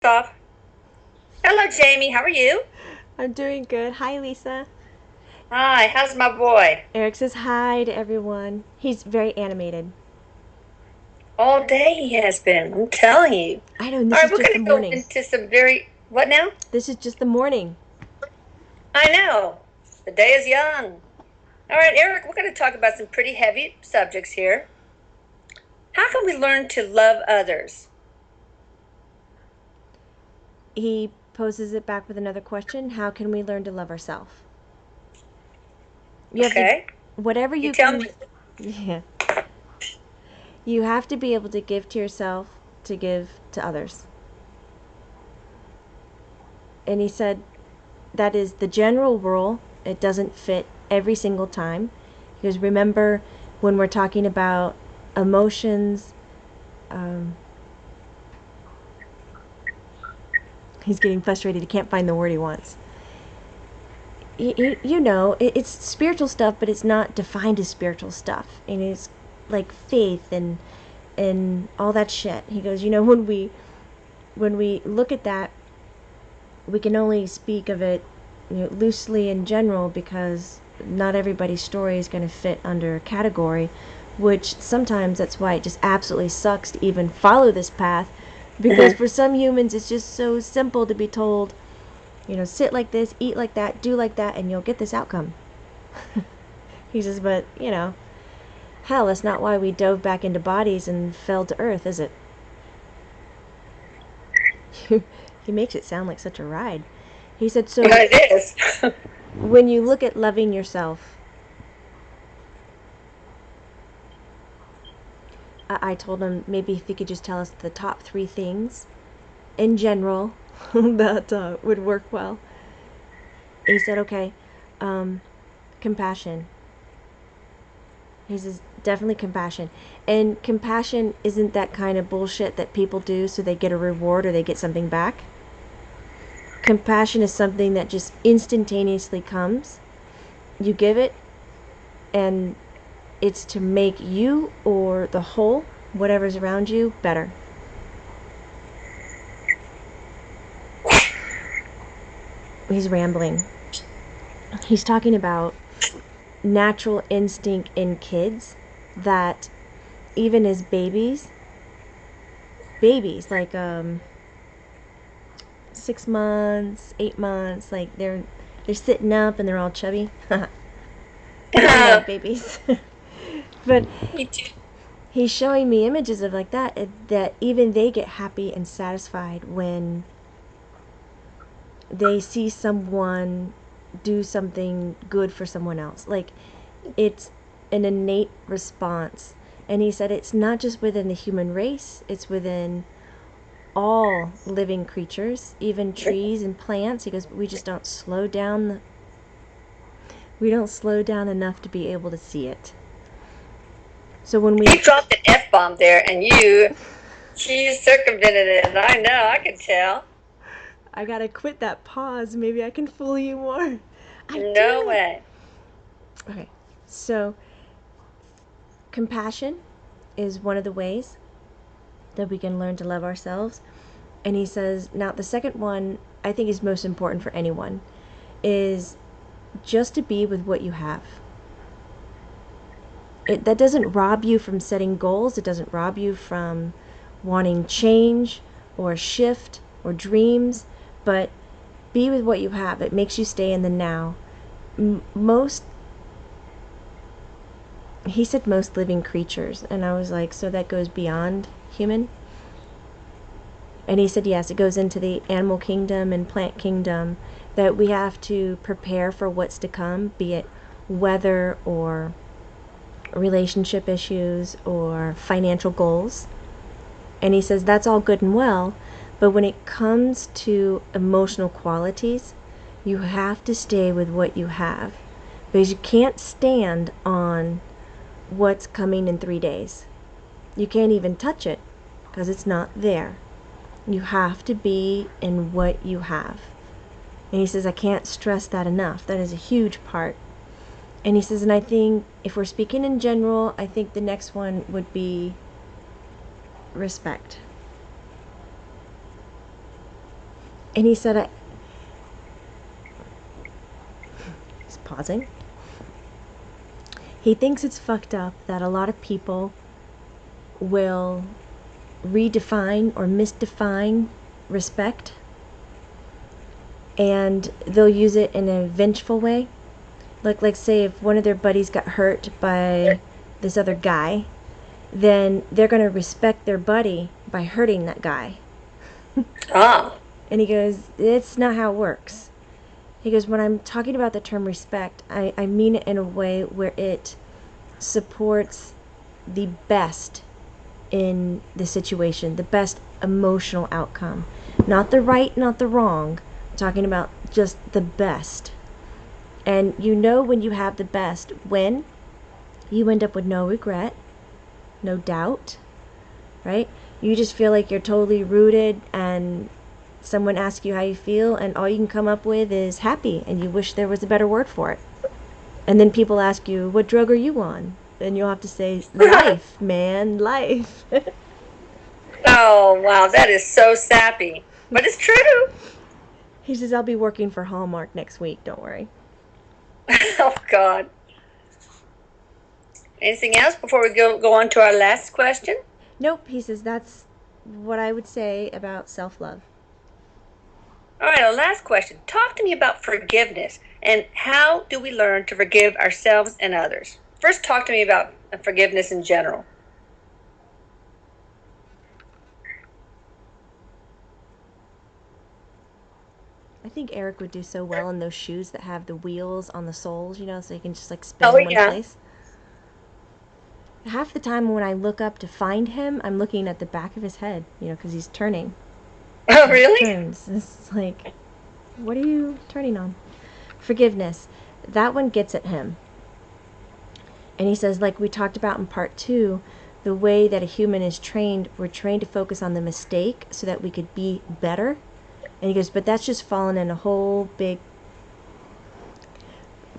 Off. Hello, Jamie. How are you? I'm doing good. Hi, Lisa. Hi. How's my boy? Eric says hi to everyone. He's very animated. All day he has been. I'm telling you. I know, and All this right, is we're just going the to go morning. into some very. What now? This is just the morning. I know. The day is young. All right, Eric, we're going to talk about some pretty heavy subjects here. How can we learn to love others? He poses it back with another question. How can we learn to love ourselves? You have to, Okay. whatever You you tell me. can, yeah. You have to be able to give to yourself to give to others. And he said that is the general rule. It doesn't fit every single time. Because remember, when we're talking about emotions, um, he's getting frustrated. He can't find the word he wants. It's spiritual stuff, but it's not defined as spiritual stuff. And it's like faith and all that shit. He goes, when we look at that, we can only speak of it loosely in general because not everybody's story is going to fit under a category, which sometimes that's why it just absolutely sucks to even follow this path because Mhm. for some humans it's just so simple to be told, sit like this, eat like that, do like that, and you'll get this outcome. He says, but, hell, that's not why we dove back into bodies and fell to earth, is it? He makes it sound like such a ride. He said, so It is. when you look at loving yourself, I told him maybe if he could just tell us the top three things in general that would work well. He said, okay, um, compassion. He says, definitely compassion. And compassion isn't that kind of bullshit that people do so they get a reward or they get something back. Compassion is something that just instantaneously comes. You give it, and it's to make you or the whole, whatever's around you, better. He's rambling. He's talking about natural instinct in kids that even as babies like 6 months, 8 months, like they're sitting up and they're all chubby. I love babies. But Me too. he's showing me images of like that even they get happy and satisfied when they see someone do something good for someone else. Like it's an innate response. And he said it's not just within the human race, it's within all living creatures, even trees and plants. He goes, but we don't slow down enough to be able to see it. So when we You dropped an F bomb there, and you circumvented it. I know. I can tell. I gotta quit that pause. Maybe I can fool you more. I No do it. way. Okay, so compassion is one of the ways that we can learn to love ourselves. And he says, now the second one I think is most important for anyone is just to be with what you have. That doesn't rob you from setting goals. It doesn't rob you from wanting change or shift or dreams, but be with what you have. It makes you stay in the now. Most he said most living creatures, and I was like, so that goes beyond human? And he said, yes, it goes into the animal kingdom and plant kingdom, that we have to prepare for what's to come, be it weather or relationship issues or financial goals. And he says that's all good and well, but when it comes to emotional qualities, you have to stay with what you have because you can't stand on what's coming in 3 days. You can't even touch it because it's not there. You have to be in what you have. And he says, I can't stress that enough. That is a huge part. And he says, and I think if we're speaking in general, I think the next one would be respect. And he said, he's pausing. He thinks it's fucked up that a lot of people will redefine or misdefine respect, and they'll use it in a vengeful way. Like say if one of their buddies got hurt by this other guy, then they're going to respect their buddy by hurting that guy. Ah. And he goes, it's not how it works. He goes, when I'm talking about the term respect, I mean it in a way where it supports the best in the situation, the best emotional outcome. Not the right, not the wrong. I'm talking about just the best. And you know when you have the best, when you end up with no regret, no doubt, right? You just feel like you're totally rooted, and someone asks you how you feel, and all you can come up with is happy, and you wish there was a better word for it. And then people ask you, what drug are you on? And you'll have to say, life, man, life. Oh, wow, that is so sappy. But it's true. He says, I'll be working for Hallmark next week, don't worry. Oh, God. Anything else before we go on to our last question? Nope, he says, that's what I would say about self-love. All right, our last question. Talk to me about forgiveness and how do we learn to forgive ourselves and others? First, talk to me about forgiveness in general. I think Erik would do so well in those shoes that have the wheels on the soles, so you can just like spin Oh, in one yeah. place. Half the time when I look up to find him, I'm looking at the back of his head, because he's turning. Oh, He really? turns. It's like, what are you turning on? Forgiveness. That one gets at him. And he says, like we talked about in part 2, the way that a human is trained, we're trained to focus on the mistake so that we could be better. And he goes, but that's just fallen in a whole big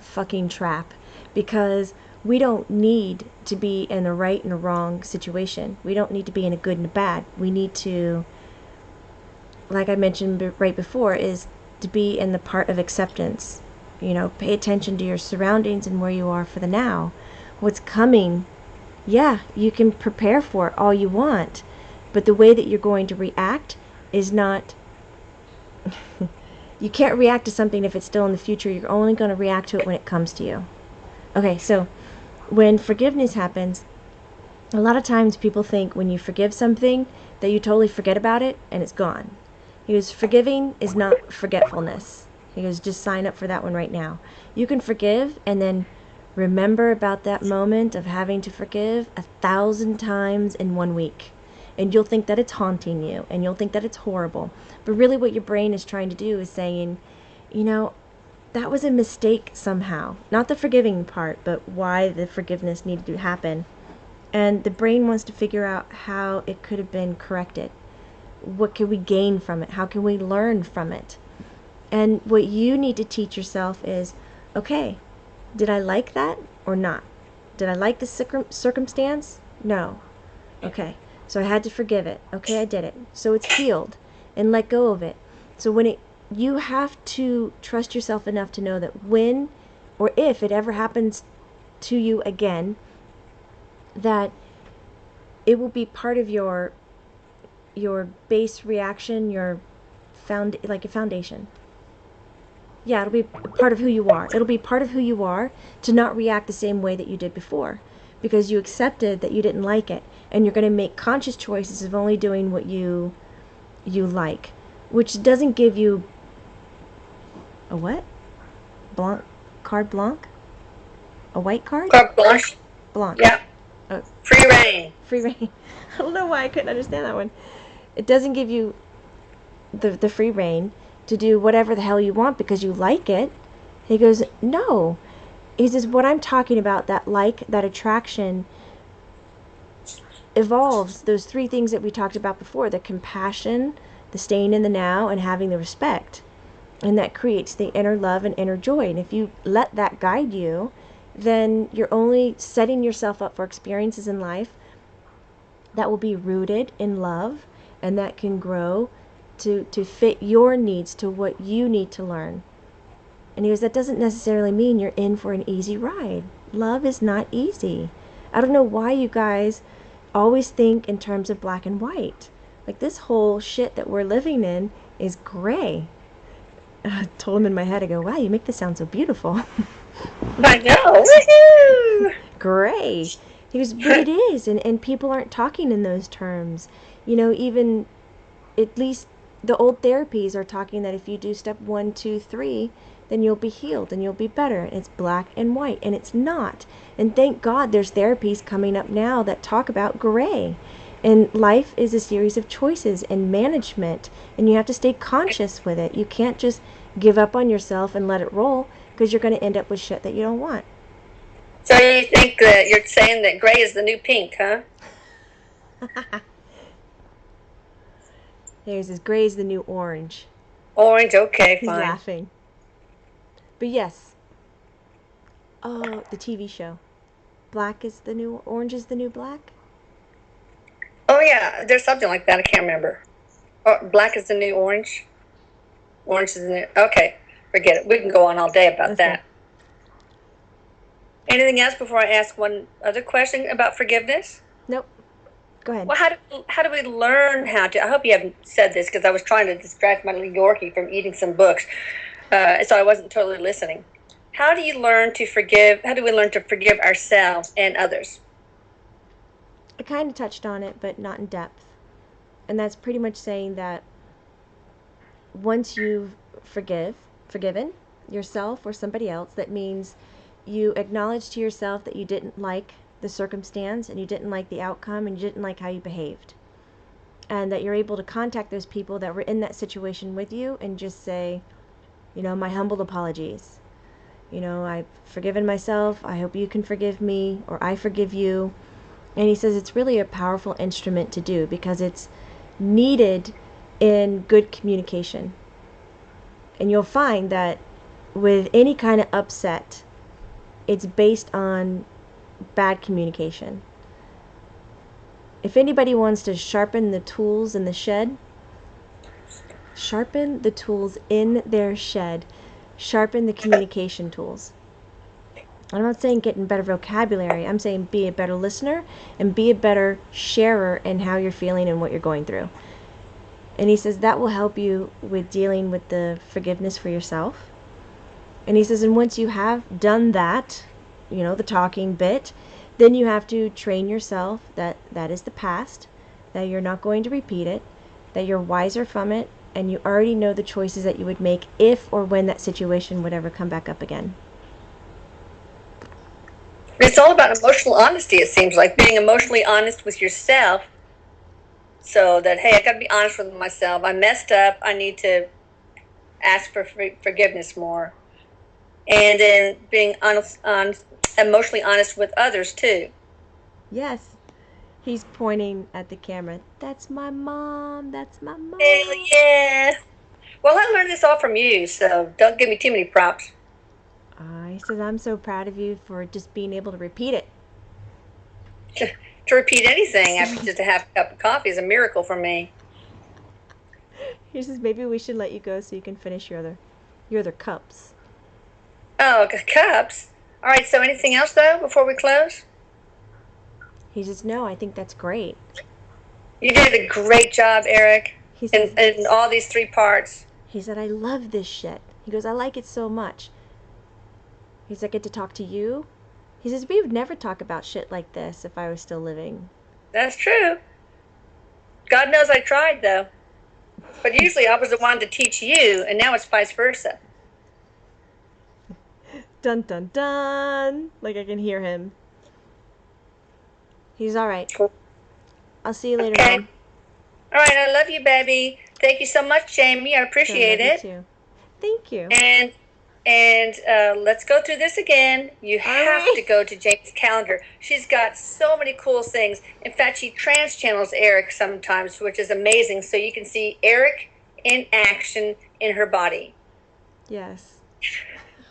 fucking trap, because we don't need to be in a right and a wrong situation. We don't need to be in a good and a bad. We need to, like I mentioned right before, is to be in the part of acceptance. Pay attention to your surroundings and where you are for the now. What's coming, yeah, you can prepare for it all you want, but the way that you're going to react is not you can't react to something if it's still in the future. You're only going to react to it when it comes to you. Okay, so when forgiveness happens, a lot of times people think when you forgive something that you totally forget about it and it's gone. He goes, forgiving is not forgetfulness. He goes, just sign up for that one right now. You can forgive and then remember about that moment of having to forgive 1,000 times in 1 week. And you'll think that it's haunting you, and you'll think that it's horrible. But really what your brain is trying to do is saying, that was a mistake somehow. Not the forgiving part, but why the forgiveness needed to happen. And the brain wants to figure out how it could have been corrected. What can we gain from it? How can we learn from it? And what you need to teach yourself is, okay, did I like that or not? Did I like the circumstance? No. Okay, so I had to forgive it. Okay, I did it. So it's healed, and let go of it. So you have to trust yourself enough to know that when or if it ever happens to you again, that it will be part of your base reaction, your foundation. Yeah, it'll be part of who you are. It'll be part of who you are to not react the same way that you did before, because you accepted that you didn't like it, and you're going to make conscious choices of only doing what you like, which doesn't give you a what? Blanc, carte blanche? A white card? Carte blanche. Blanc. Yeah. Oh, Free reign. free reign. I don't know why I couldn't understand that one. It doesn't give you the free reign to do whatever the hell you want because you like it. He goes, no. He says, what I'm talking about, that attraction evolves those 3 things that we talked about before: the compassion, the staying in the now, and having the respect. And that creates the inner love and inner joy. And if you let that guide you, then you're only setting yourself up for experiences in life that will be rooted in love, and that can grow to fit your needs to what you need to learn. And he goes, that doesn't necessarily mean you're in for an easy ride. Love is not easy. I don't know why you guys always think in terms of black and white. Like, this whole shit that we're living in is gray. I told him in my head, I go, wow, you make this sound so beautiful. I know. Woohoo! Gray. He goes, but it is, and people aren't talking in those terms. You know, even at least the old therapies are talking that if you do step 1, 2, 3, then you'll be healed and you'll be better. And it's black and white, and it's not. And thank God there's therapies coming up now that talk about gray. And life is a series of choices and management, and you have to stay conscious with it. You can't just give up on yourself and let it roll, because you're going to end up with shit that you don't want. So you think that you're saying that gray is the new pink, huh? There's this gray is the new orange. Orange, okay, He's fine. laughing. But yes. Oh, the TV show. Black is the new orange is the new black? Oh yeah, there's something like that. I can't remember. Oh, black is the new orange. Orange is the new. Okay, forget it. We can go on all day about Okay. that. Anything else before I ask one other question about forgiveness? Nope. Go ahead. Well, how do we learn how to? I hope you haven't said this, because I was trying to distract my little Yorkie from eating some books, so I wasn't totally listening. How do you learn to forgive? How do we learn to forgive ourselves and others? I kind of touched on it, but not in depth. And that's pretty much saying that once you've forgiven yourself or somebody else, that means you acknowledge to yourself that you didn't like the circumstance and you didn't like the outcome and you didn't like how you behaved. And that you're able to contact those people that were in that situation with you and just say, you know, my humble apologies. You know, I've forgiven myself. I hope you can forgive me, or I forgive you. And he says it's really a powerful instrument to do because it's needed in good communication. And you'll find that with any kind of upset, it's based on bad communication. If anybody wants to sharpen the tools in the shed, sharpen the tools in their shed. Sharpen the communication tools. I'm not saying get in better vocabulary. I'm saying be a better listener and be a better sharer in how you're feeling and what you're going through. And he says that will help you with dealing with the forgiveness for yourself. And he says, and once you have done that, you know, the talking bit, then you have to train yourself that that is the past, that you're not going to repeat it, that you're wiser from it, and you already know the choices that you would make if or when that situation would ever come back up again. It's all about emotional honesty, it seems like. Being emotionally honest with yourself, so that, hey, I got to be honest with myself. I messed up. I need to ask for forgiveness more. And then being emotionally honest with others, too. Yes. He's pointing at the camera. That's my mom. That's my mom. Hell yeah. Well, I learned this all from you, so don't give me too many props. He says, I'm so proud of you for just being able to repeat it. To repeat anything after just a half cup of coffee is a miracle for me. He says, maybe we should let you go so you can finish your other cups. Oh, cups. All right, so anything else, though, before we close? He says, no, I think that's great. You did a great job, Erik, He says, in all these 3 parts. he said, I love this shit. He goes, I like it so much. He said, I get to talk to you. He says, we would never talk about shit like this if I was still living. That's true. God knows I tried, though. But usually I was the one to teach you, and now it's vice versa. Dun dun dun. Like I can hear him. He's all right. Cool. I'll see you later, Okay. Mom. All right, I love you, baby. Thank you so much, Jamie. I appreciate I love it. you too. Thank you. And let's go through this again. You have to go to Jamie's calendar. She's got so many cool things. In fact, she trans channels Erik sometimes, which is amazing. So you can see Erik in action in her body. Yes.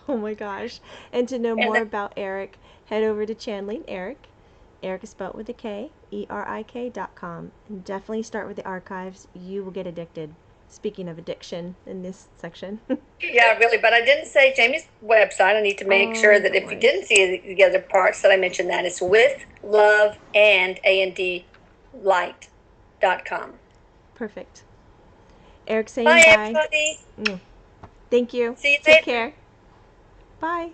Oh my gosh. And to know more about Erik, head over to Channeling Erik. Erik is spelled with a K, ERIK.com. And definitely start with the archives. You will get addicted. speaking of addiction in this section. Yeah, really. But I didn't say Jamie's website. I need to make sure that if you didn't see the other parts that I mentioned, that it's with love and light.com. Perfect. Eric saying Bye, bye. everybody. Thank you. See you Take later. care. Bye.